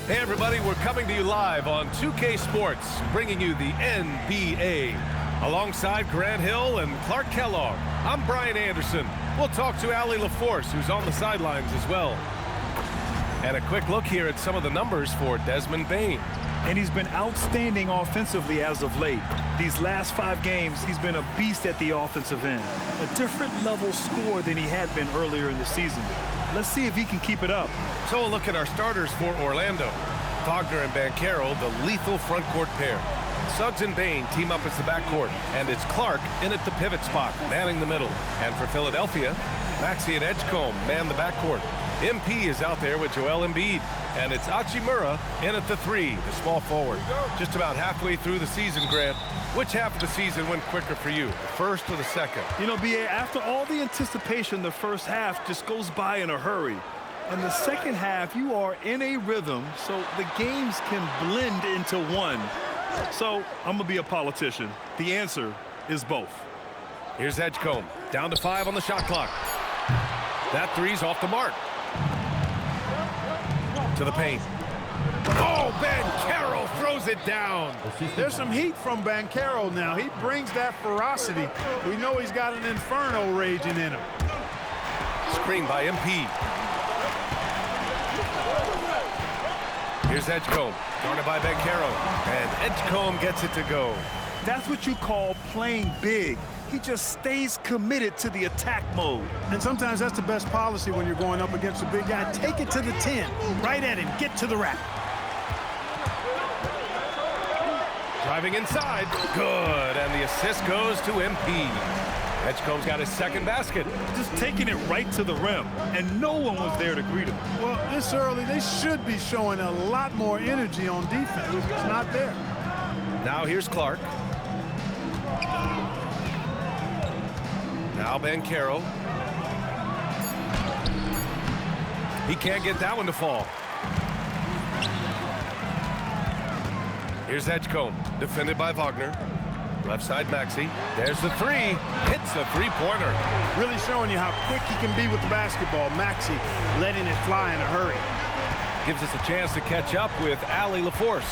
Hey everybody, we're coming to you live on 2K Sports, bringing you the NBA. Alongside Grant Hill and Clark Kellogg, I'm Brian Anderson. We'll talk to Allie LaForce, who's on the sidelines as well. And a quick look here at some of the numbers for Desmond Bane. And he's been outstanding offensively as of late. These last 5 games, he's been a beast at the offensive end. A different level score than he had been earlier in the season. Let's see if he can keep it up. So a look at our starters for Orlando. Wagner and Banchero, the lethal front court pair. Suggs and Bane team up as the backcourt, and it's Clark in at the pivot spot, manning the middle. And for Philadelphia, Maxey and Edgecombe man the backcourt. MP is out there with Joel Embiid, and it's Hachimura in at the 3, the small forward. Just about halfway through the season, Grant. Which half of the season went quicker for you, the first or the second? You know, B.A., after all the anticipation, the first half just goes by in a hurry. And the second half, you are in a rhythm, so the games can blend into one. So, I'm going to be a politician. The answer is both. Here's Edgecombe, down to 5 on the shot clock. That 3's off the mark. To the paint. Oh, Banchero throws it down. There's some heat from Banchero now. He brings that ferocity. We know he's got an inferno raging in him. Screen by MP. Here's Edgecombe, guarded by Banchero. And Edgecombe gets it to go. That's what you call playing big. He just stays committed to the attack mode. And sometimes that's the best policy when you're going up against a big guy. Take it to the 10. Right at him. Get to the rack. Driving inside. Good. And the assist goes to MP. Edgecombe's got his second basket. Just taking it right to the rim. And no one was there to greet him. Well, this early, they should be showing a lot more energy on defense. It's not there. Now here's Clark. Now Banchero. He can't get that one to fall. Here's Edgecombe, defended by Wagner. Left side Maxey. There's the 3. Hits the three-pointer. Really showing you how quick he can be with the basketball. Maxey letting it fly in a hurry. Gives us a chance to catch up with Allie LaForce.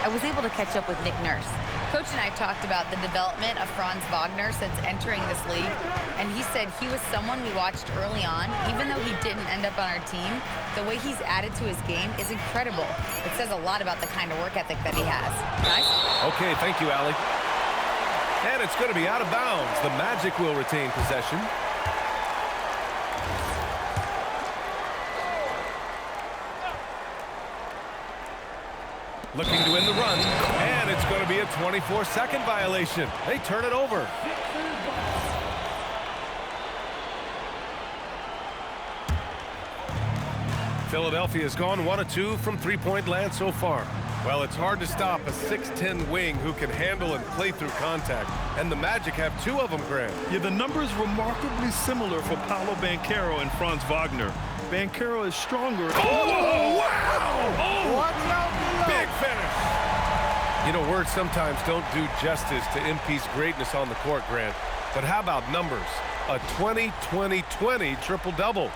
I was able to catch up with Nick Nurse. Coach and I talked about the development of Franz Wagner since entering this league, and he said he was someone we watched early on. Even though he didn't end up on our team, the way he's added to his game is incredible. It says a lot about the kind of work ethic that he has. Nice? Okay, thank you, Allie. And it's going to be out of bounds. The Magic will retain possession. Looking to win the run, and it's going to be a 24-second violation. They turn it over. Philadelphia has gone 1 of 2 from three-point land so far. Well, it's hard to stop a 6'10 wing who can handle and play through contact. And the Magic have 2 of them, Grant. Yeah, the numbers remarkably similar for Paolo Banchero and Franz Wagner. Banchero is stronger. Oh, wow! Oh, big finish. You know, words sometimes don't do justice to MP's greatness on the court, Grant. But how about numbers? A 20-20-20 triple-double.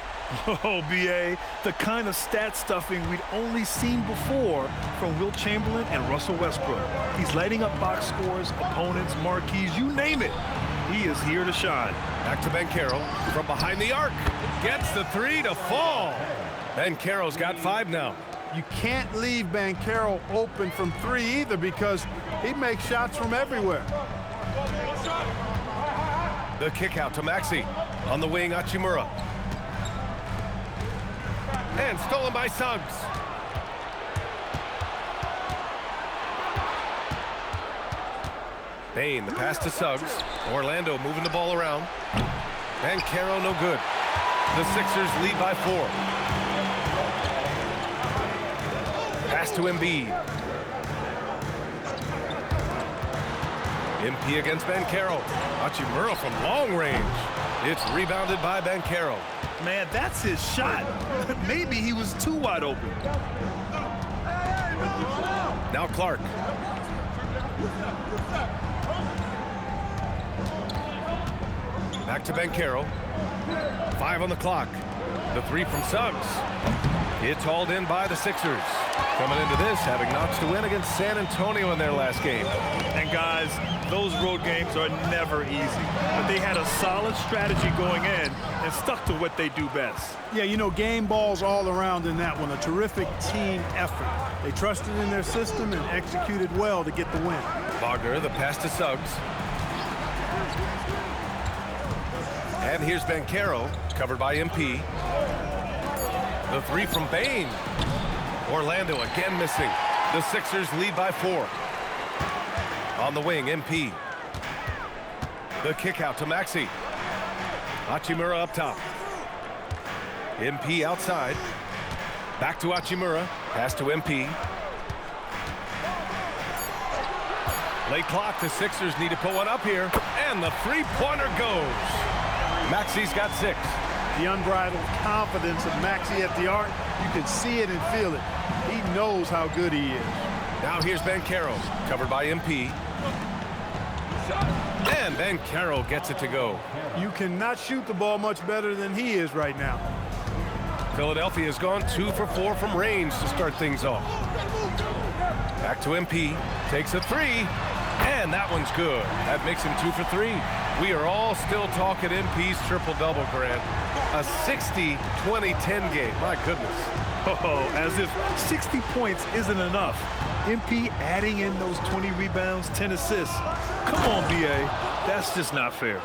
Oh, B.A., the kind of stat stuffing we'd only seen before from Wilt Chamberlain and Russell Westbrook. He's lighting up box scores, opponents, marquees, you name it. He is here to shine. Back to Banchero from behind the arc. Gets the 3 to fall. Banchero's got 5 now. You can't leave Banchero open from 3 either because he makes shots from everywhere. The kick out to Maxey. On the wing, Hachimura. And stolen by Suggs. Bane, the pass to Suggs. Orlando moving the ball around. Banchero no good. The Sixers lead by 4. Pass to Embiid. MP against Banchero. Hachimura from long range. It's rebounded by Banchero. Man, that's his shot. Maybe he was too wide open. Now Clark. Back to Banchero. 5 on the clock. The 3 from Suggs. It's hauled in by the Sixers. Coming into this, having notched a win against San Antonio in their last game. And guys, those road games are never easy. But they had a solid strategy going in and stuck to what they do best. Yeah, you know, game balls all around in that one. A terrific team effort. They trusted in their system and executed well to get the win. Wagner, the pass to Suggs. And here's Bancaro, covered by MP. The three from Bain. Orlando again missing. The Sixers lead by 4. On the wing, MP. The kick out to Maxey. Hachimura up top. MP outside. Back to Hachimura. Pass to MP. Late clock. The Sixers need to put one up here. And the three-pointer goes. Maxey's got 6. The unbridled confidence of Maxey at the arc. You can see it and feel it. He knows how good he is. Now here's Bancaro, covered by MP. And Bancaro gets it to go. You cannot shoot the ball much better than he is right now. Philadelphia has gone 2 for 4 from range to start things off. Back to MP, takes a 3, and that one's good. That makes him 2 for 3. We are all still talking MP's triple-double, Grant. A 60-20-10 game, my goodness. Oh, as if 60 points isn't enough. MP adding in those 20 rebounds, 10 assists. Come on, BA. That's just not fair.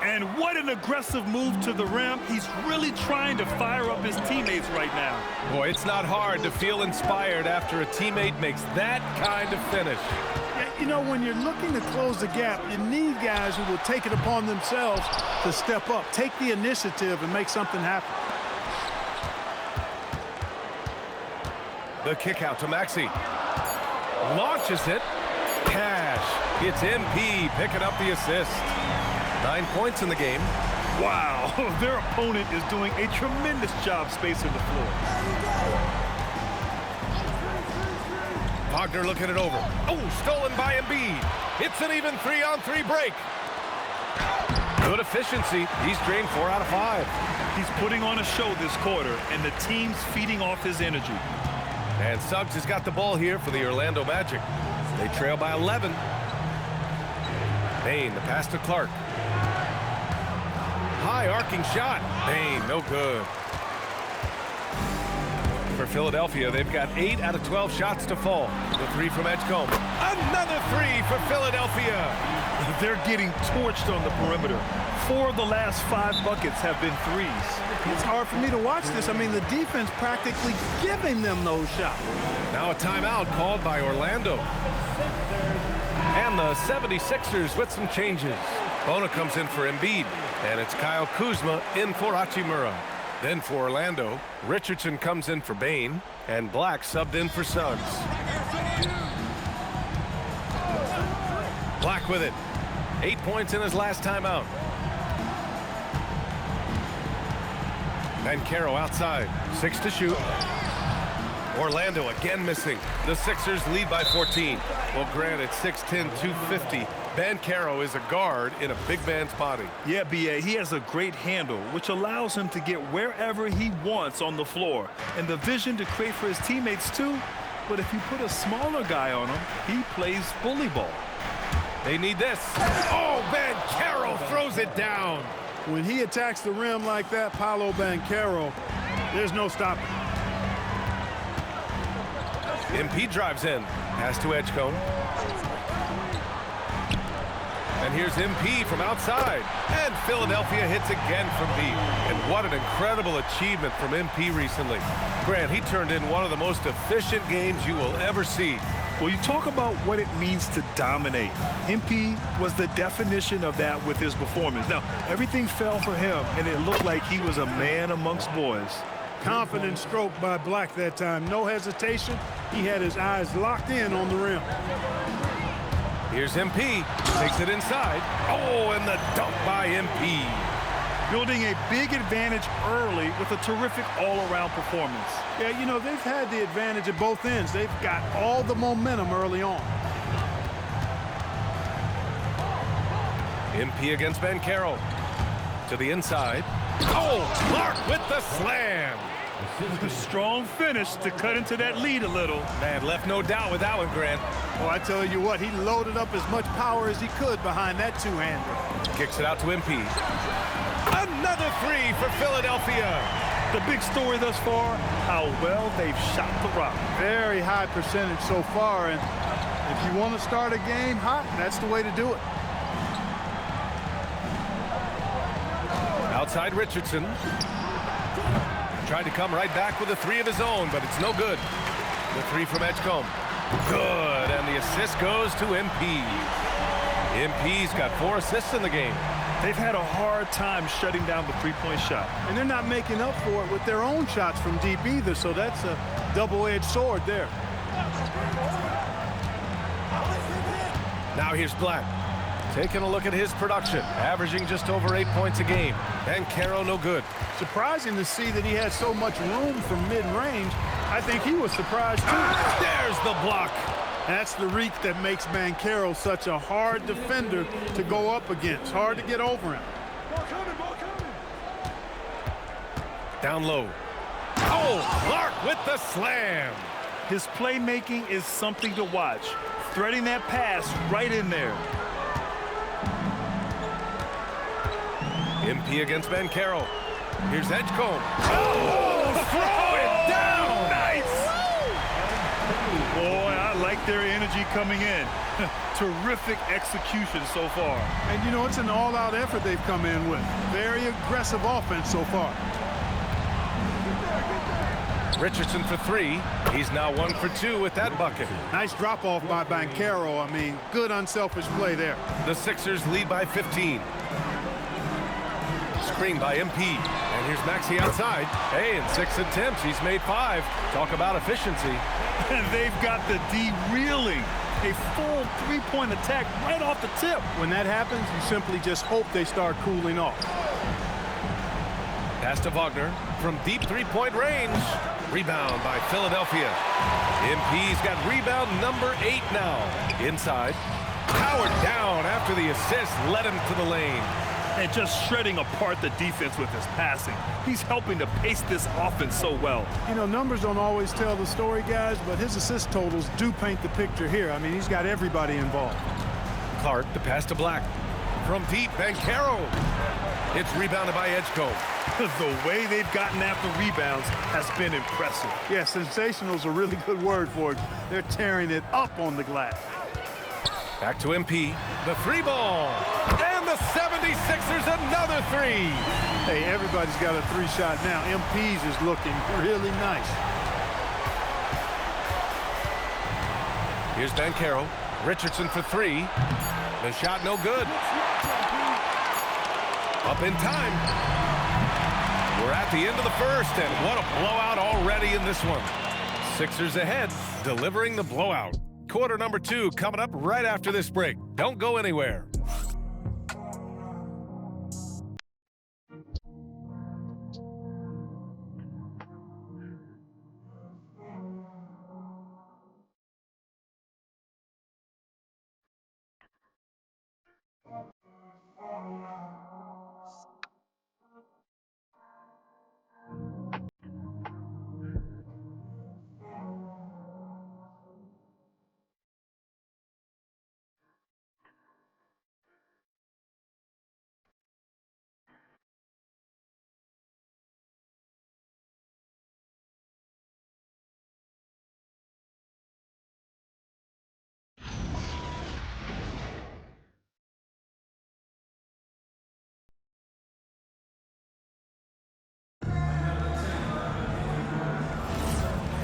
And what an aggressive move to the rim. He's really trying to fire up his teammates right now. Boy, it's not hard to feel inspired after a teammate makes that kind of finish. You know, when you're looking to close the gap, you need guys who will take it upon themselves to step up, take the initiative, and make something happen. The kick out to Maxey. Launches it. Cash. It's MP picking up the assist. 9 points in the game. Wow, their opponent is doing a tremendous job spacing the floor. Wagner looking it over. Oh, stolen by Embiid. It's an even 3-on-3 break. Good efficiency. He's drained 4 out of 5. He's putting on a show this quarter, and the team's feeding off his energy. And Suggs has got the ball here for the Orlando Magic. They trail by 11. Bain, the pass to Clark. High arcing shot. Bain, no good. For Philadelphia, they've got 8 out of 12 shots to fall. The 3 from Edgecombe. Another 3 for Philadelphia. They're getting torched on the perimeter. 4 of the last 5 buckets have been threes. It's hard for me to watch this. I mean, the defense practically giving them those shots. Now a timeout called by Orlando. And the 76ers with some changes. Bona comes in for Embiid. And it's Kyle Kuzma in for Hachimura. Then for Orlando, Richardson comes in for Bain, and Black subbed in for Suggs. Black with it. 8 points in his last timeout. Bancaro outside. 6 to shoot. Orlando again missing. The Sixers lead by 14. Well, granted, 6'10", 250. Bancaro is a guard in a big man's body. Yeah, BA, he has a great handle, which allows him to get wherever he wants on the floor. And the vision to create for his teammates, too. But if you put a smaller guy on him, he plays bully ball. They need this. Oh, Bancaro throws it down. When he attacks the rim like that, Paolo Bancaro, there's no stopping. MP drives in. Pass to Edgecombe. And here's MP from outside. And Philadelphia hits again from deep. And what an incredible achievement from MP recently. Grant, he turned in one of the most efficient games you will ever see. Well, you talk about what it means to dominate. MP was the definition of that with his performance. Now, everything fell for him, and it looked like he was a man amongst boys. Confident stroke by Black that time. No hesitation. He had his eyes locked in on the rim. Here's MP. Takes it inside. Oh, and the dunk by MP. Building a big advantage early with a terrific all-around performance. Yeah, you know, they've had the advantage at both ends. They've got all the momentum early on. MP against Bancaro. To the inside. Oh, Clark with the slam. Strong finish to cut into that lead a little. Man, left no doubt with that one, Grant. Oh, I tell you what, he loaded up as much power as he could behind that two-hander. Kicks it out to MP. Another three for Philadelphia. The big story thus far, how well they've shot the rock. Very high percentage so far, and if you want to start a game hot, that's the way to do it. Outside Richardson. Tried to come right back with a three of his own, but it's no good. The three from Edgecombe. Good, and the assist goes to MP. MP's got 4 assists in the game. They've had a hard time shutting down the three-point shot. And they're not making up for it with their own shots from deep either, so that's a double-edged sword there. Now here's Black. Taking a look at his production, averaging just over 8 points a game. Bankero no good. Surprising to see that he had so much room from mid-range. I think he was surprised too. There's the block. That's the reach that makes Bankero such a hard defender to go up against. Hard to get over him. Down low. Oh, Clark with the slam. His playmaking is something to watch. Threading that pass right in there. MP against Bankero. Here's Edgecombe. Oh, throw it down. Nice. Boy, I like their energy coming in. Terrific execution so far. And, you know, it's an all-out effort they've come in with. Very aggressive offense so far. Richardson for three. He's now 1 for 2 with that bucket. Nice drop-off by Bankero. I mean, good unselfish play there. The Sixers lead by 15. Screen by MP. And here's Maxey outside. Hey, in 6 attempts, he's made 5. Talk about efficiency. And they've got the D reeling. A full three-point attack right off the tip. When that happens, you simply just hope they start cooling off. Pass to Wagner from deep three-point range. Rebound by Philadelphia. MP's got rebound number 8 now. Inside. Powered down after the assist led him to the lane. And just shredding apart the defense with his passing. He's helping to pace this offense so well. You know, numbers don't always tell the story, guys, but his assist totals do paint the picture here. I mean, he's got everybody involved. Clark, the pass to Black. From deep, Bankero. It's rebounded by Edgecombe. The way they've gotten after rebounds has been impressive. Yeah, sensational is a really good word for it. They're tearing it up on the glass. Back to MP. The three ball. And the 76ers another three. Hey, everybody's got a three-shot now. MP's is looking really nice. Here's Bankero. Richardson for three. The shot no good. Up in time. We're at the end of the first, and what a blowout already in this one. Sixers ahead, delivering the blowout. Quarter number 2 coming up right after this break. Don't go anywhere.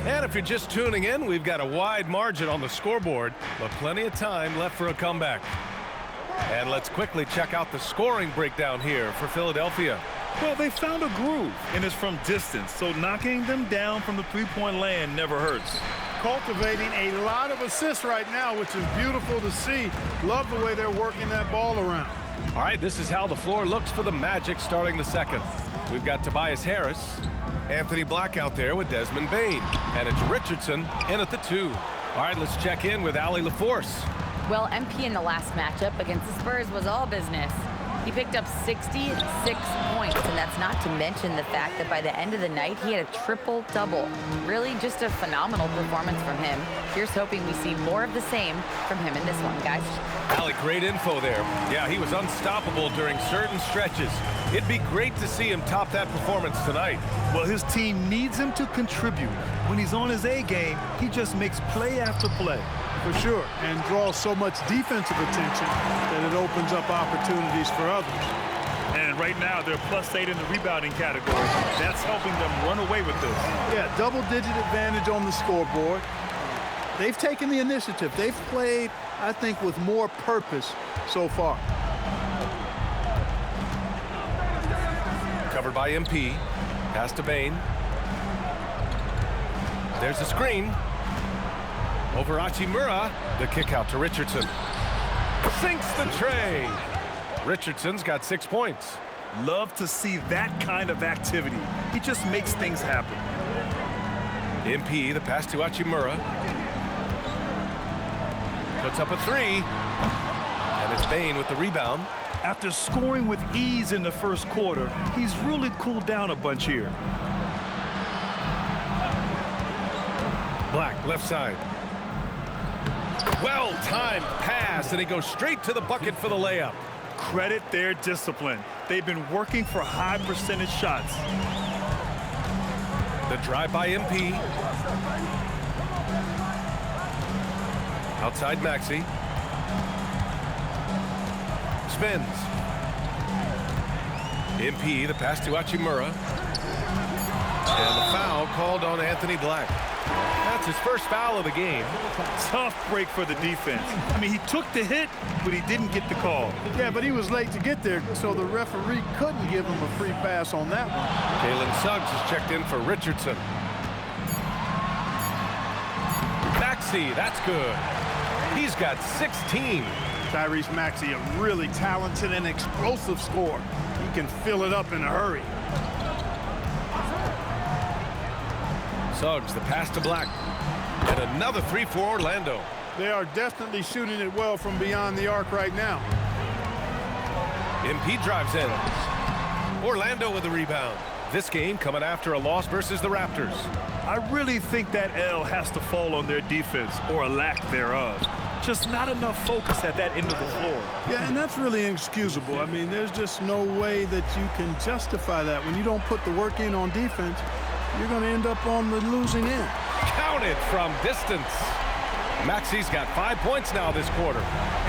And if you're just tuning in, we've got a wide margin on the scoreboard, but plenty of time left for a comeback. And let's quickly check out the scoring breakdown here for Philadelphia. Well, they found a groove, and it's from distance, so knocking them down from the three-point land never hurts. Cultivating a lot of assists right now, which is beautiful to see. Love the way they're working that ball around. All right, this is how the floor looks for the Magic starting the second. We've got Tobias Harris, Anthony Black out there with Desmond Bane, and it's Richardson in at the 2. All right, let's check in with Allie LaForce. Well, MP in the last matchup against the Spurs was all business. He picked up 66 points, and that's not to mention the fact that by the end of the night, he had a triple-double. Really just a phenomenal performance from him. Here's hoping we see more of the same from him in this one, guys. Alec, great info there. Yeah, he was unstoppable during certain stretches. It'd be great to see him top that performance tonight. Well, his team needs him to contribute. When he's on his A game, he just makes play after play. For sure, and draws so much defensive attention that it opens up opportunities for others. And right now, they're +8 in the rebounding category. That's helping them run away with this. Yeah, double-digit advantage on the scoreboard. They've taken the initiative. They've played, I think, with more purpose so far. Covered by MP. Pass to Bain. There's a screen. Over Hachimura. The kick out to Richardson. Sinks the tray. Richardson's got 6 points. Love to see that kind of activity. He just makes things happen. MP, the pass to Hachimura. Puts up a three. And it's Bain with the rebound. After scoring with ease in the first quarter, he's really cooled down a bunch here. Black, left side. Well-timed pass, and he goes straight to the bucket for the layup. Credit their discipline. They've been working for high percentage shots. The drive by MP. Outside Maxey. Spins. MP, the pass to Hachimura. And the foul called on Anthony Black. That's his first foul of the game. Tough break for the defense. I mean, he took the hit, but he didn't get the call. Yeah, but he was late to get there, so the referee couldn't give him a free pass on that one. Jalen Suggs is checked in for Richardson. Maxey, that's good. He's got 16. Tyrese Maxey, a really talented and explosive scorer. He can fill it up in a hurry. Suggs, the pass to Black. And another three for Orlando. They are definitely shooting it well from beyond the arc right now. MP drives in. Orlando with the rebound. This game coming after a loss versus the Raptors. I really think that L has to fall on their defense, or a lack thereof. Just not enough focus at that end of the floor. Yeah, and that's really inexcusable. I mean, there's just no way that you can justify that. When you don't put the work in on defense, you're going to end up on the losing end. Counted from distance. Maxey's got 5 points now this quarter.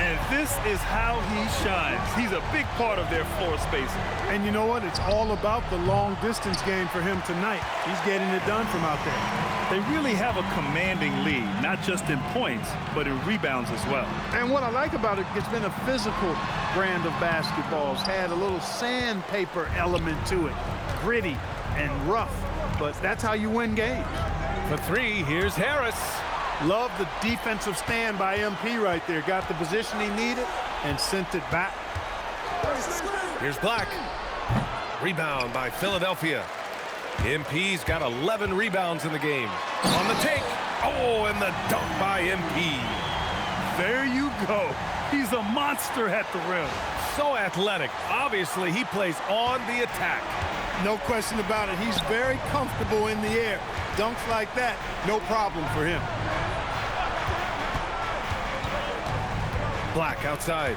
And this is how he shines. He's a big part of their floor spacing. And you know what? It's all about the long distance game for him tonight. He's getting it done from out there. They really have a commanding lead, not just in points, but in rebounds as well. And what I like about it, it's been a physical brand of basketball. It's had a little sandpaper element to it. Gritty and rough, but that's how you win games. For three, here's Harris. Love the defensive stand by MP right there. Got the position he needed and sent it back. Here's Black. Rebound by Philadelphia. MP's got 11 rebounds in the game. On the take. Oh, and the dunk by MP. There you go. He's a monster at the rim. So athletic. Obviously, he plays on the attack. No question about it. He's very comfortable in the air. Dunks like that, no problem for him. Black outside.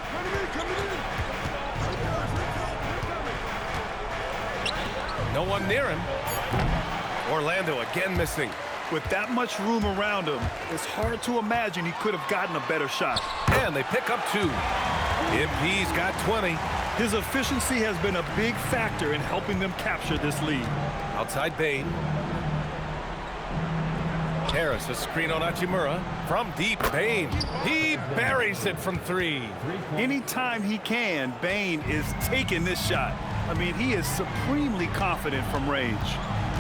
No one near him. Orlando again missing. With that much room around him, it's hard to imagine he could have gotten a better shot. And they pick up 2. MP's got 20. His efficiency has been a big factor in helping them capture this lead. Outside Bain. Harris, a screen on Hachimura. From deep, Bain. He buries it from 3. Anytime he can, Bain is taking this shot. I mean, he is supremely confident from range.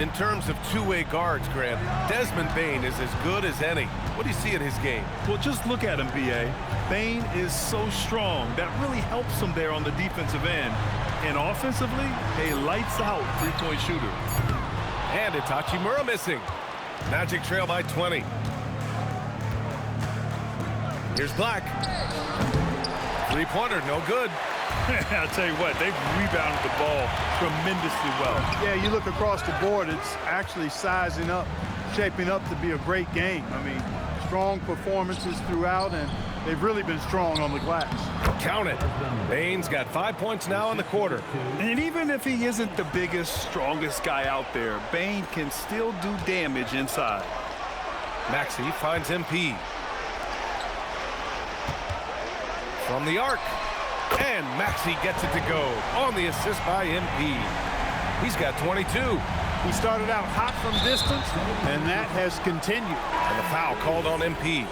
In terms of two-way guards, Grant, Desmond Bain is as good as any. What do you see in his game? Well, just look at him, B.A. Bain is so strong. That really helps him there on the defensive end. And offensively, a lights-out three-point shooter. And it's Hachimura missing. Magic trail by 20. Here's Black. Three-pointer, no good. I'll tell you what, they've rebounded the ball tremendously well. Yeah, you look across the board, it's actually sizing up, shaping up to be a great game. I mean, strong performances throughout, and they've really been strong on the glass. Count it. Bane's got 5 points now in the quarter. And even if he isn't the biggest, strongest guy out there, Bane can still do damage inside. Maxey finds MP. From the arc. And Maxey gets it to go on the assist by MP. He's got 22. He started out hot from distance, and that has continued. And the foul called on MP.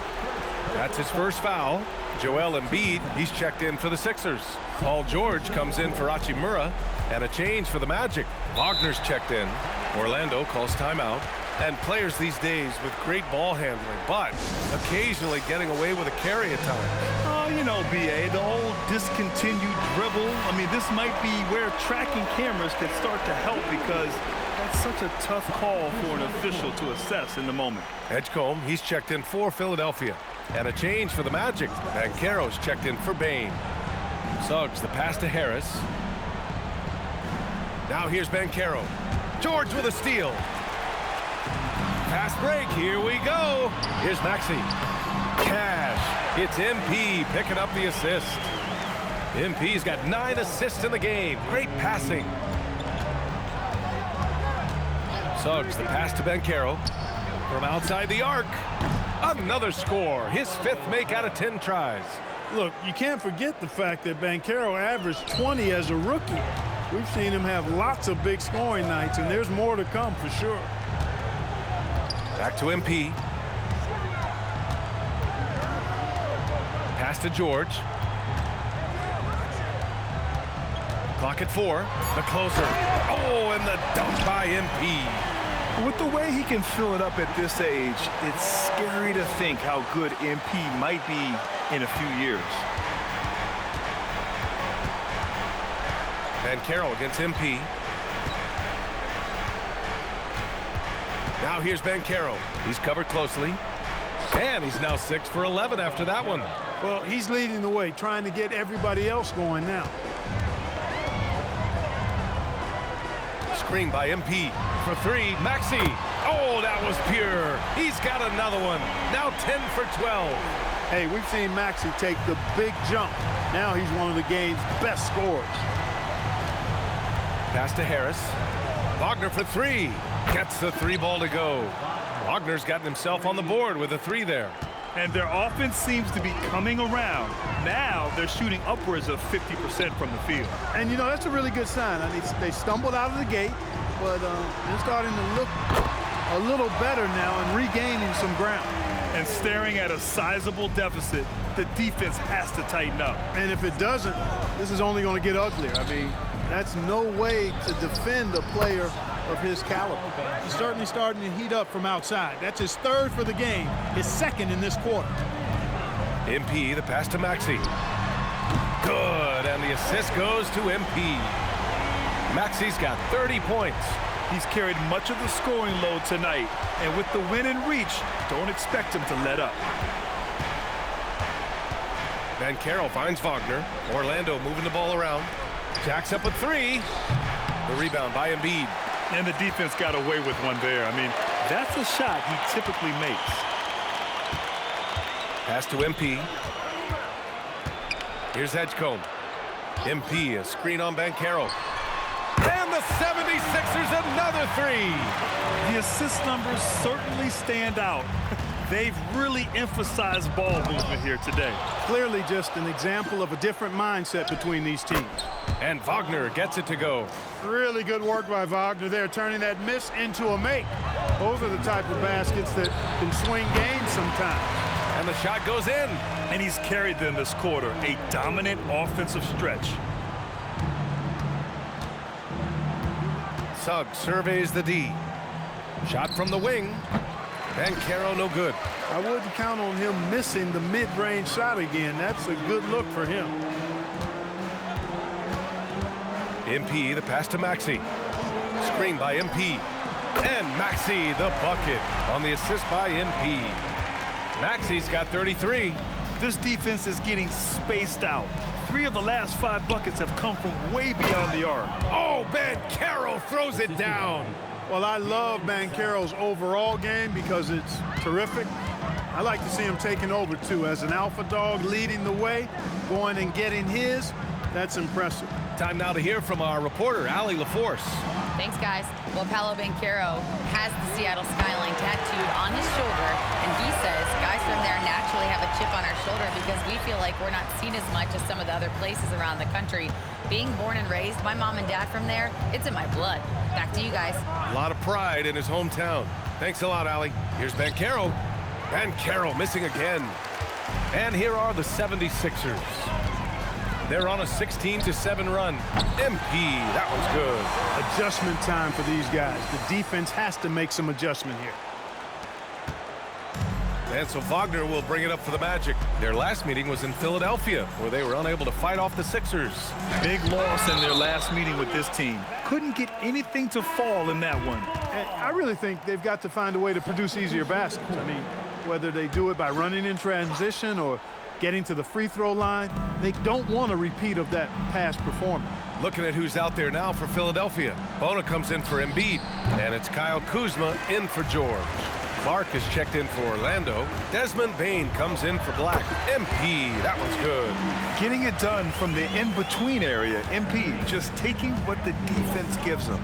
That's his first foul. Joel Embiid, he's checked in for the Sixers. Paul George comes in for Hachimura, and a change for the Magic. Wagner's checked in. Orlando calls timeout. And players these days with great ball handling, but occasionally getting away with a carry at times. Oh, you know, BA, the old discontinued dribble. I mean, this might be where tracking cameras can start to help, because that's such a tough call for an official to assess in the moment. Edgecombe, he's checked in for Philadelphia. And a change for the Magic. Banchero's checked in for Bane. Suggs, the pass to Harris. Now here's Banchero. George with a steal. Fast break, here we go. Here's Maxey. Cash, it's MP picking up the assist. MP's got 9 assists in the game. Great passing. Suggs, the pass to Banchero. From outside the arc. Another score, his 5th make out of 10 tries. Look, you can't forget the fact that Banchero averaged 20 as a rookie. We've seen him have lots of big scoring nights, and there's more to come for sure. Back to MP. Pass to George. Clock at 4. The closer. Oh, and the dunk by MP. With the way he can fill it up at this age, it's scary to think how good MP might be in a few years. Banchero against MP. Now here's Banchero. He's covered closely. And he's now 6 for 11 after that one. Well, he's leading the way, trying to get everybody else going now. Screen by MP. For 3, Maxey. Oh, that was pure. He's got another one. Now 10 for 12. Hey, we've seen Maxey take the big jump. Now he's one of the game's best scorers. Pass to Harris. Wagner for 3. Gets the 3 ball to go. Wagner's gotten himself on the board with a 3 there. And their offense seems to be coming around. Now they're shooting upwards of 50% from the field. And, you know, that's a really good sign. I mean, they stumbled out of the gate, but they're starting to look a little better now and regaining some ground. And staring at a sizable deficit, the defense has to tighten up. And if it doesn't, this is only going to get uglier. I mean, that's no way to defend a player of his caliber. He's certainly starting to heat up from outside. That's his 3rd for the game, his 2nd in this quarter. MP, the pass to Maxey. Good, and the assist goes to MP. Maxey's got 30 points. He's carried much of the scoring load tonight, and with the win in reach, don't expect him to let up. Banchero finds Wagner. Orlando moving the ball around. Jacks up a 3. The rebound by Embiid. And the defense got away with one there. I mean, that's a shot he typically makes. Pass to MP. Here's Edgecombe. MP, a screen on Banchero. And the 76ers another 3. The assist numbers certainly stand out. They've really emphasized ball movement here today. Clearly just an example of a different mindset between these teams. And Wagner gets it to go. Really good work by Wagner there, turning that miss into a make. Those are the type of baskets that can swing games sometimes. And the shot goes in. And he's carried them this quarter, a dominant offensive stretch. Suggs surveys the D. Shot from the wing. Banchero no good. I wouldn't count on him missing the mid-range shot again. That's a good look for him. MP, the pass to Maxey. Screen by MP. And Maxey, the bucket on the assist by MP. Maxey's got 33. This defense is getting spaced out. 3 of the last 5 buckets have come from way beyond the arc. Oh, Bankero throws it down. Well, I love Bankero's overall game because it's terrific. I like to see him taking over, too. As an alpha dog leading the way, going and getting his, that's impressive. Time now to hear from our reporter, Allie LaForce. Thanks, guys. Well, Paolo Banchero has the Seattle skyline tattooed on his shoulder, and he says guys from there naturally have a chip on our shoulder because we feel like we're not seen as much as some of the other places around the country. Being born and raised, my mom and dad from there, it's in my blood. Back to you guys. A lot of pride in his hometown. Thanks a lot, Allie. Here's Bankero. Bankero missing again. And here are the 76ers. They're on a 16-7 run. MP, that one's good. Adjustment time for these guys. The defense has to make some adjustment here. And so Wagner will bring it up for the Magic. Their last meeting was in Philadelphia, where they were unable to fight off the Sixers. Big loss in their last meeting with this team. Couldn't get anything to fall in that one. And I really think they've got to find a way to produce easier baskets. I mean, whether they do it by running in transition or getting to the free throw line, they don't want a repeat of that past performance. Looking at who's out there now for Philadelphia. Bona comes in for Embiid, and it's Kyle Kuzma in for George. Clark is checked in for Orlando. Desmond Bane comes in for Black. MP, that one's good. Getting it done from the in-between area. MP just taking what the defense gives them.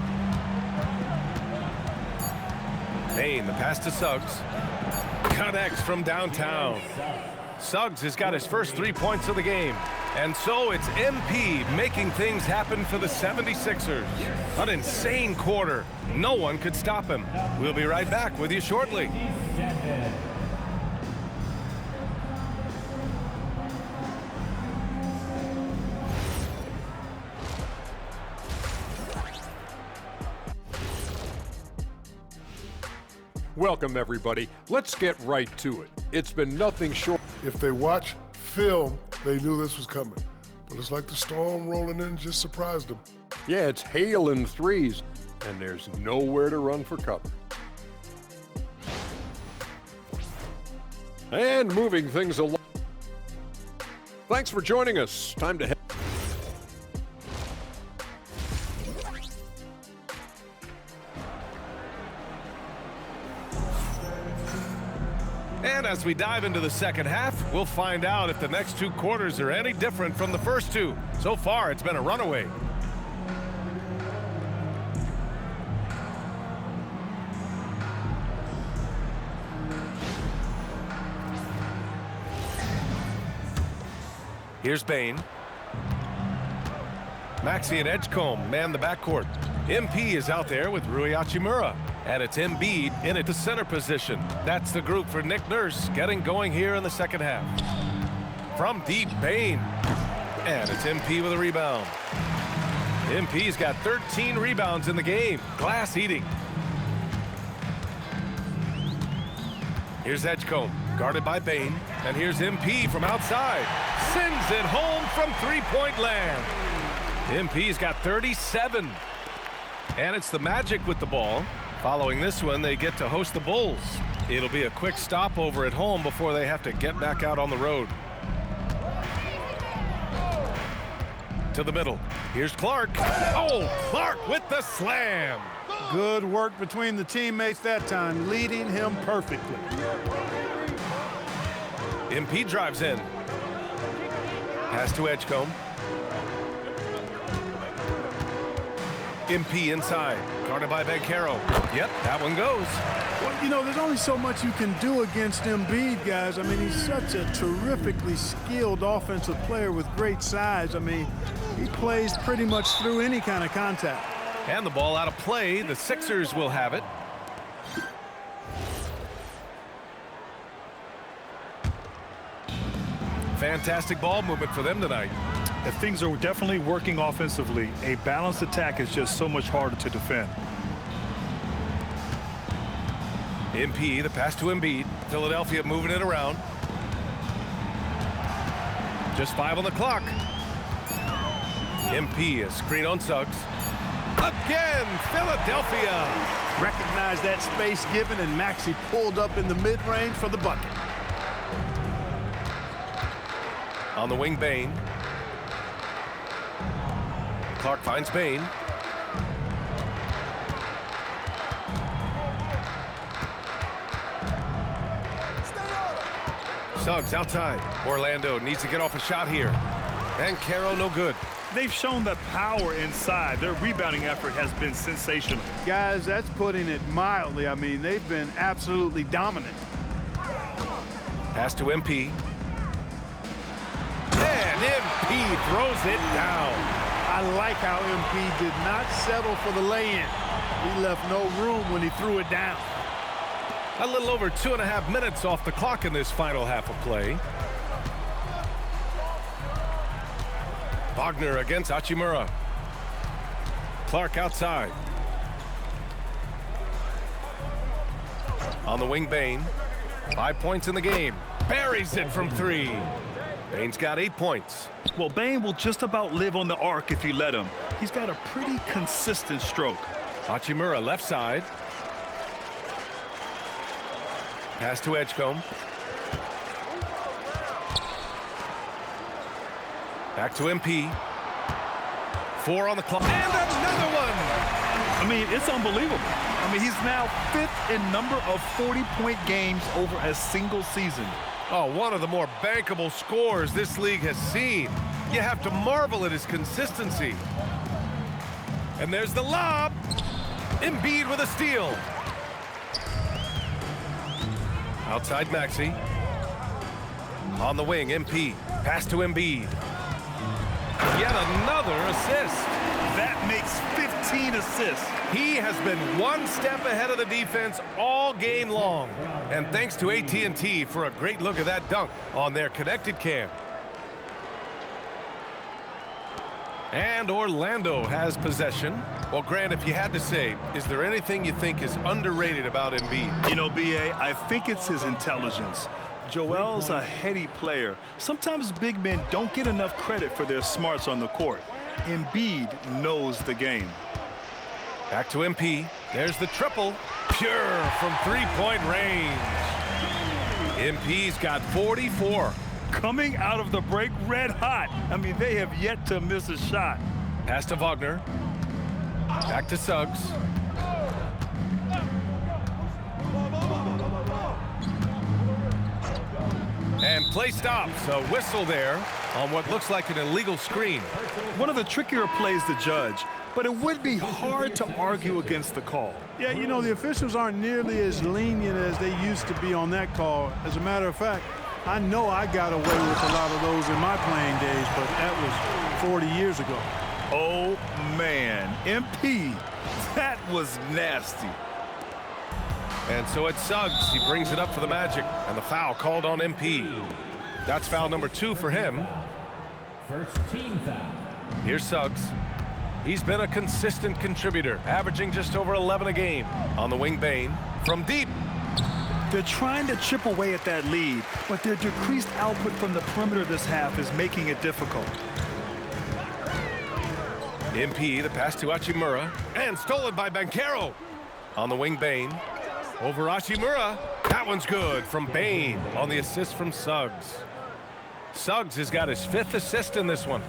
Bane, the pass to Suggs. Connects from downtown. Suggs has got his first 3 points of the game. And so it's MP making things happen for the 76ers. An insane quarter. No one could stop him. We'll be right back with you shortly. Welcome, everybody. Let's get right to it. It's been nothing short. If they watch film, they knew this was coming. But it's like the storm rolling in just surprised them. Yeah, it's hail and threes, and there's nowhere to run for cover. And moving things along. Thanks for joining us. Time to head. And as we dive into the second half, we'll find out if the next 2 quarters are any different from the first 2. So far, it's been a runaway. Here's Bane. Maxey and Edgecombe man the backcourt. MP is out there with Rui Hachimura. And it's Embiid in at the center position. That's the group for Nick Nurse getting going here in the second half. From deep, Bane. And it's MP with a rebound. MP's got 13 rebounds in the game. Glass eating. Here's Edgecombe, guarded by Bane. And here's MP from outside. Sends it home from three-point land. MP's got 37. And it's the Magic with the ball. Following this one, they get to host the Bulls. It'll be a quick stopover at home before they have to get back out on the road. To the middle. Here's Clark. Oh, Clark with the slam. Good work between the teammates that time, leading him perfectly. MP drives in. Pass to Edgecombe. MP inside, guarded by Bankero. Yep, that one goes. Well, you know, there's only so much you can do against Embiid, guys. I mean, he's such a terrifically skilled offensive player with great size. I mean, he plays pretty much through any kind of contact. And the ball out of play. The Sixers will have it. Fantastic ball movement for them tonight. If things are definitely working offensively, a balanced attack is just so much harder to defend. MP, the pass to Embiid. Philadelphia moving it around. Just 5 on the clock. MP, a screen on Suggs. Again, Philadelphia. Recognized that space given, and Maxey pulled up in the mid-range for the bucket. On the wing, Bane. Clark finds Bain. Suggs outside. Orlando needs to get off a shot here. Bankero no good. They've shown the power inside. Their rebounding effort has been sensational. Guys, that's putting it mildly. I mean, they've been absolutely dominant. Pass to MP. And MP throws it down. I like how MP did not settle for the lay-in. He left no room when he threw it down. A little over 2.5 minutes off the clock in this final half of play. Wagner against Hachimura. Clark outside. On the wing, Bain. 5 points in the game. Buries it from 3. Bain's got 8 points. Well, Bain will just about live on the arc if you let him. He's got a pretty consistent stroke. Hachimura left side. Pass to Edgecombe. Back to MP. 4 on the clock. And another one! I mean, it's unbelievable. I mean, he's now 5th in number of 40-point games over a single season. Oh, one of the more bankable scores this league has seen. You have to marvel at his consistency. And there's the lob. Embiid with a steal. Outside Maxey. On the wing, MP. Pass to Embiid. Yet another assist. That makes 15 assists. He has been one step ahead of the defense all game long. And thanks to AT&T for a great look at that dunk on their connected cam. And Orlando has possession. Well, Grant, if you had to say, is there anything you think is underrated about Embiid? You know, B.A., I think it's his intelligence. Joel's a heady player. Sometimes big men don't get enough credit for their smarts on the court. Embiid knows the game. Back to MP. There's the triple. Pure from three-point range. MP's got 44. Coming out of the break red hot. I mean, they have yet to miss a shot. Pass to Wagner. Back to Suggs. And play stops. A whistle there on what looks like an illegal screen. One of the trickier plays to judge, but it would be hard to argue against the call. Yeah, you know, the officials aren't nearly as lenient as they used to be on that call. As a matter of fact, I know I got away with a lot of those in my playing days, but that was 40 years ago. Oh, man. MP, that was nasty. And so it's Suggs. He brings it up for the Magic, and the foul called on MP. That's foul number 2 for him. First team foul. Here's Suggs. He's been a consistent contributor, averaging just over 11 a game. On the wing, Bain. From deep. They're trying to chip away at that lead, but their decreased output from the perimeter this half is making it difficult. MP, the pass to Hachimura, and stolen by Bankero. On the wing, Bain. Over Hachimura. That one's good from Bain on the assist from Suggs. Suggs has got his 5th assist in this one.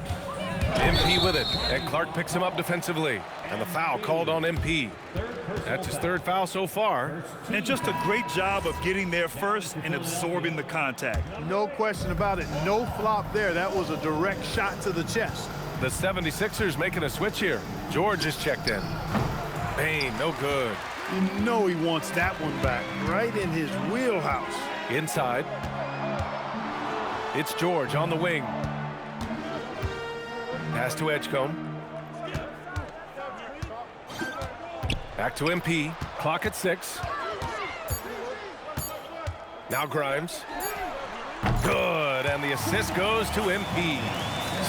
MP with it, and Clark picks him up defensively. And the foul called on MP. That's his 3rd foul so far. And just a great job of getting there first and absorbing the contact. No question about it. No flop there. That was a direct shot to the chest. The 76ers making a switch here. George is checked in. Bain, no good. You know he wants that one back, right in his wheelhouse. Inside. It's George on the wing. Pass to Edgecombe. Back to MP. Clock at 6. Now Grimes. Good, and the assist goes to MP.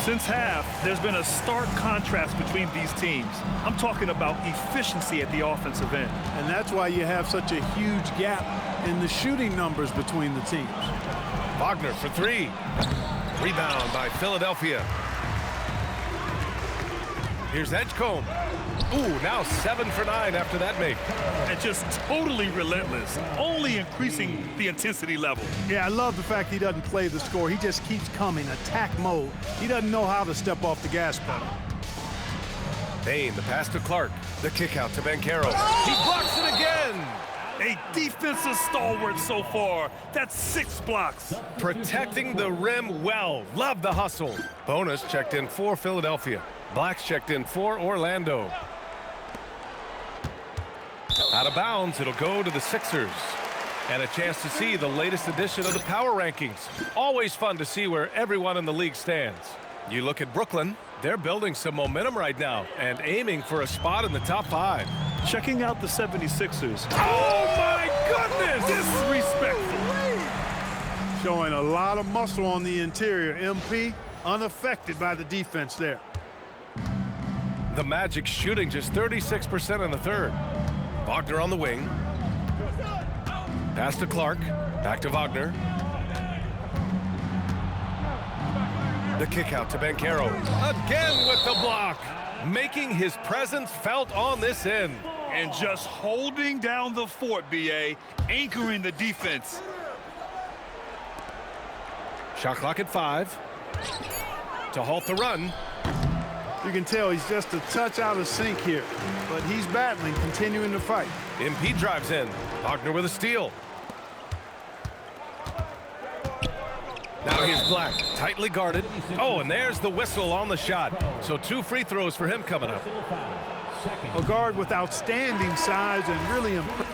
Since half, there's been a stark contrast between these teams. I'm talking about efficiency at the offensive end. And that's why you have such a huge gap in the shooting numbers between the teams. Wagner for 3. Rebound by Philadelphia. Here's Edgecombe. Ooh, now 7 for 9 after that make. And just totally relentless, only increasing the intensity level. Yeah, I love the fact he doesn't play the score. He just keeps coming, attack mode. He doesn't know how to step off the gas pedal. Bain, the pass to Clark. The kick out to Banchero. He blocks it again. A defensive stalwart so far. That's 6 blocks. Protecting the rim well. Love the hustle. Bonus checked in for Philadelphia. Blacks checked in for Orlando. Out of bounds, it'll go to the Sixers. And a chance to see the latest edition of the power rankings. Always fun to see where everyone in the league stands. You look at Brooklyn, they're building some momentum right now and aiming for a spot in the top 5. Checking out the 76ers. Oh my goodness! Disrespectful. Showing a lot of muscle on the interior. MP unaffected by the defense there. The Magic shooting just 36% in the third. Wagner on the wing. Pass to Clark. Back to Wagner. The kick out to Banchero. Again with the block. Making his presence felt on this end. And just holding down the fort, BA. Anchoring the defense. Shot clock at 5. To halt the run. You can tell he's just a touch out of sync here. But he's battling, continuing to fight. MP drives in. Wagner with a steal. Now here's Black, tightly guarded. Oh, and there's the whistle on the shot. So 2 free throws for him coming up. A guard with outstanding size and really impressive.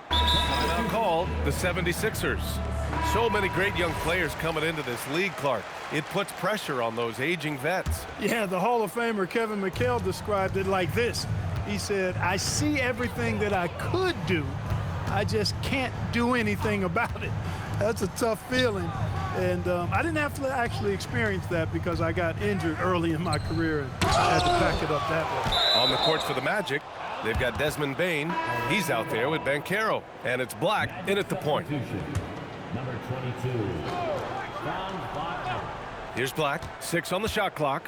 Now called the 76ers. So many great young players coming into this league, Clark. It puts pressure on those aging vets. Yeah, the Hall of Famer Kevin McHale described it like this. He said, I see everything that I could do. I just can't do anything about it. That's a tough feeling. And I didn't have to actually experience that because I got injured early in my career and had to pack it up that way. On the court for the Magic, they've got Desmond Bain. He's out there with Banchero. And it's Black in at the point. Number 22. Here's Black, 6 on the shot clock.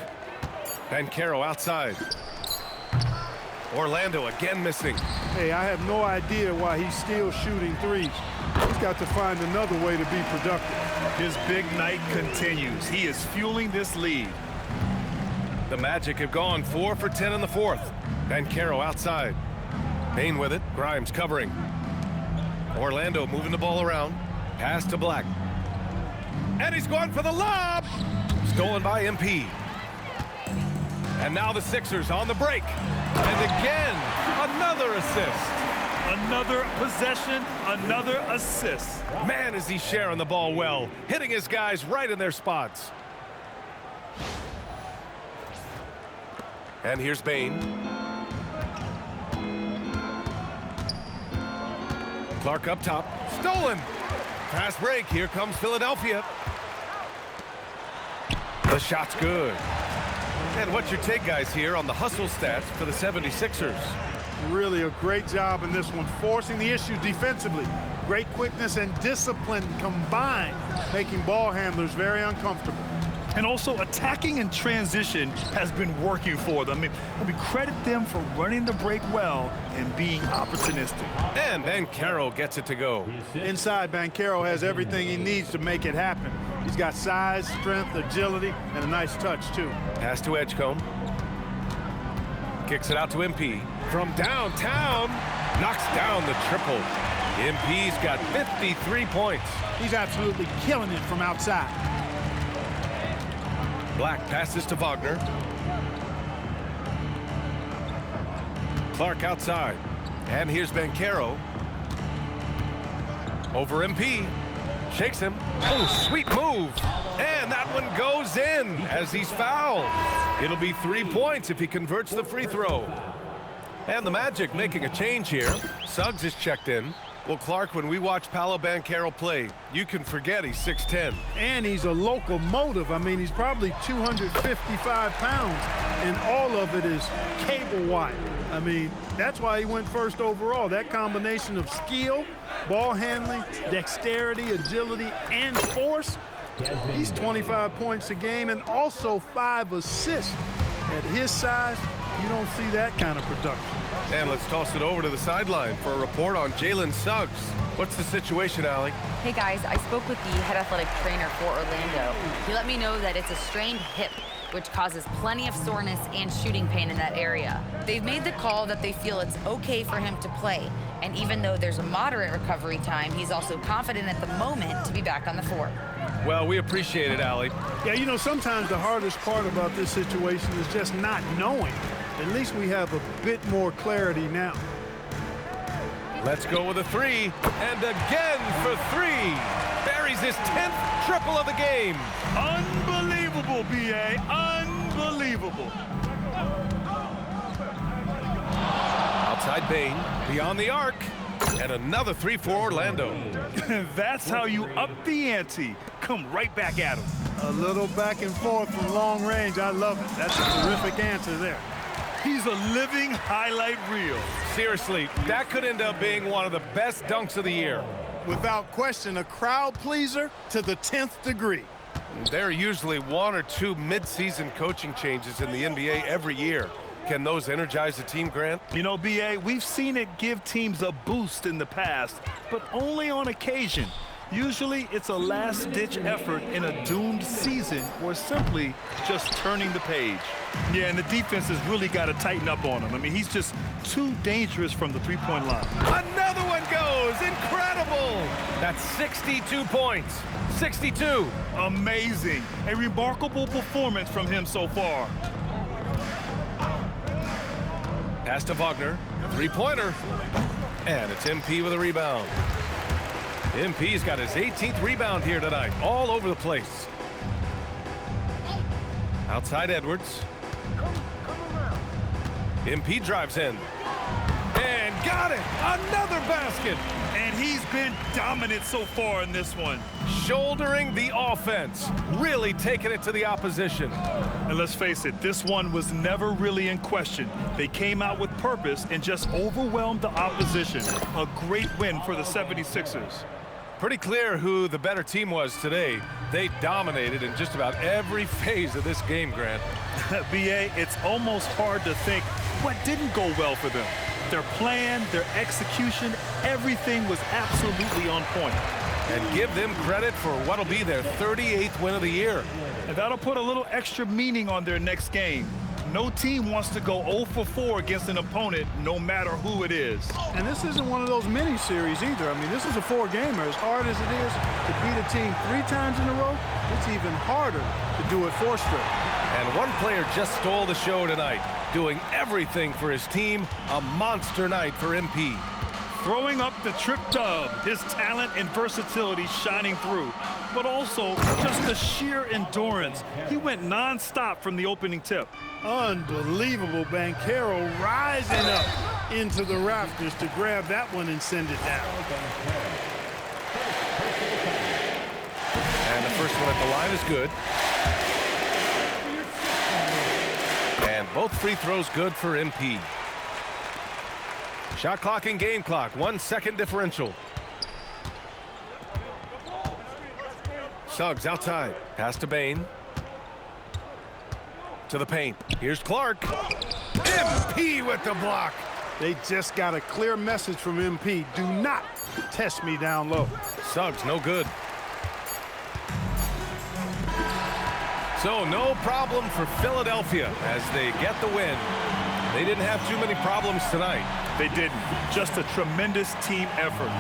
Banchero outside. Orlando again missing. Hey, I have no idea why he's still shooting threes. He's got to find another way to be productive. His big night continues. He is fueling this lead. The Magic have gone 4 for 10 in the fourth. Banchero outside. Bain with it. Grimes covering. Orlando moving the ball around. Pass to Black. And he's going for the lob. Stolen by MP. And now the Sixers on the break. And again, another assist. Another possession, another assist. Man, is he sharing the ball well, hitting his guys right in their spots. And here's Bain. Clark up top. Stolen. Fast break. Here comes Philadelphia. The shot's good. And what's your take, guys, here on the hustle stats for the 76ers? Really a great job in this one, forcing the issue defensively. Great quickness and discipline combined, making ball handlers very uncomfortable. And also attacking in transition has been working for them. I mean, credit them for running the break well and being opportunistic. And Banchero gets it to go. Inside, Banchero has everything he needs to make it happen. He's got size, strength, agility, and a nice touch, too. Pass to Edgecombe. Kicks it out to MP. From downtown, knocks down the triple. MP's got 53 points. He's absolutely killing it from outside. Black passes to Wagner. Clark outside. And here's Banchero. Over MP. Shakes him. Oh, sweet move. And that one goes in as he's fouled. It'll be 3 points if he converts the free throw. And the Magic making a change here. Suggs is checked in. Well, Clark, when we watch Paolo Banchero play, you can forget he's 6'10". And he's a locomotive. I mean, he's probably 255 pounds, and all of it is cable wire. I mean, that's why he went first overall. That combination of skill, ball handling, dexterity, agility, and force. He's 25 points a game and also 5 assists. At his size, you don't see that kind of production. And let's toss it over to the sideline for a report on Jalen Suggs. What's the situation, Allie? Hey guys, I spoke with the head athletic trainer for Orlando. He let me know that it's a strained hip, which causes plenty of soreness and shooting pain in that area. They've made the call that they feel it's okay for him to play. And even though there's a moderate recovery time, he's also confident at the moment to be back on the floor. Well, we appreciate it, Allie. Yeah, you know, sometimes the hardest part about this situation is just not knowing. At least we have a bit more clarity now. Let's go with a three, and again for three. Buries his 10th triple of the game. Unbelievable, B.A. Unbelievable. Outside Bain, beyond the arc, and another three for Orlando. That's how you up the ante. Come right back at him. A little back and forth from long range. I love it. That's a terrific answer there. He's a living highlight reel. Seriously, that could end up being one of the best dunks of the year. Without question, a crowd pleaser to the 10th degree. There are usually one or two mid-season coaching changes in the NBA every year. Can those energize the team, Grant? You know, B.A., we've seen it give teams a boost in the past, but only on occasion. Usually, it's a last-ditch effort in a doomed season or simply just turning the page. Yeah, and the defense has really got to tighten up on him. I mean, he's just too dangerous from the three-point line. Another one goes! Incredible! That's 62 points. 62. Amazing. A remarkable performance from him so far. Pass to Wagner. Three-pointer. And it's MP with a rebound. MP's got his 18th rebound here tonight, all over the place. Outside Edwards. MP drives in. And got it! Another basket! And he's been dominant so far in this one. Shouldering the offense. Really taking it to the opposition. And let's face it, this one was never really in question. They came out with purpose and just overwhelmed the opposition. A great win for the 76ers. Pretty clear who the better team was today. They dominated in just about every phase of this game, Grant. B.A., it's almost hard to think what didn't go well for them. Their plan, their execution, everything was absolutely on point. And give them credit for what'll be their 38th win of the year. And that'll put a little extra meaning on their next game. No team wants to go 0 for 4 against an opponent, no matter who it is. And this isn't one of those mini-series either. I mean, this is a 4-gamer. As hard as it is to beat a team 3 times in a row, it's even harder to do it 4 straight. And one player just stole the show tonight, doing everything for his team. A monster night for MP. Throwing up the trip dub, his talent and versatility shining through, but also just the sheer endurance. He went non-stop from the opening tip. Unbelievable. Banchero rising up into the rafters to grab that one and send it down. And the first one at the line is good. And both free throws good for MP. Shot clock and game clock, 1 second differential. Suggs outside, pass to Bain. To the paint, here's Clark. MP with the block. They just got a clear message from MP. Do not test me down low. Suggs, no good. So no problem for Philadelphia as they get the win. They didn't have too many problems tonight. They didn't. Just a tremendous team effort.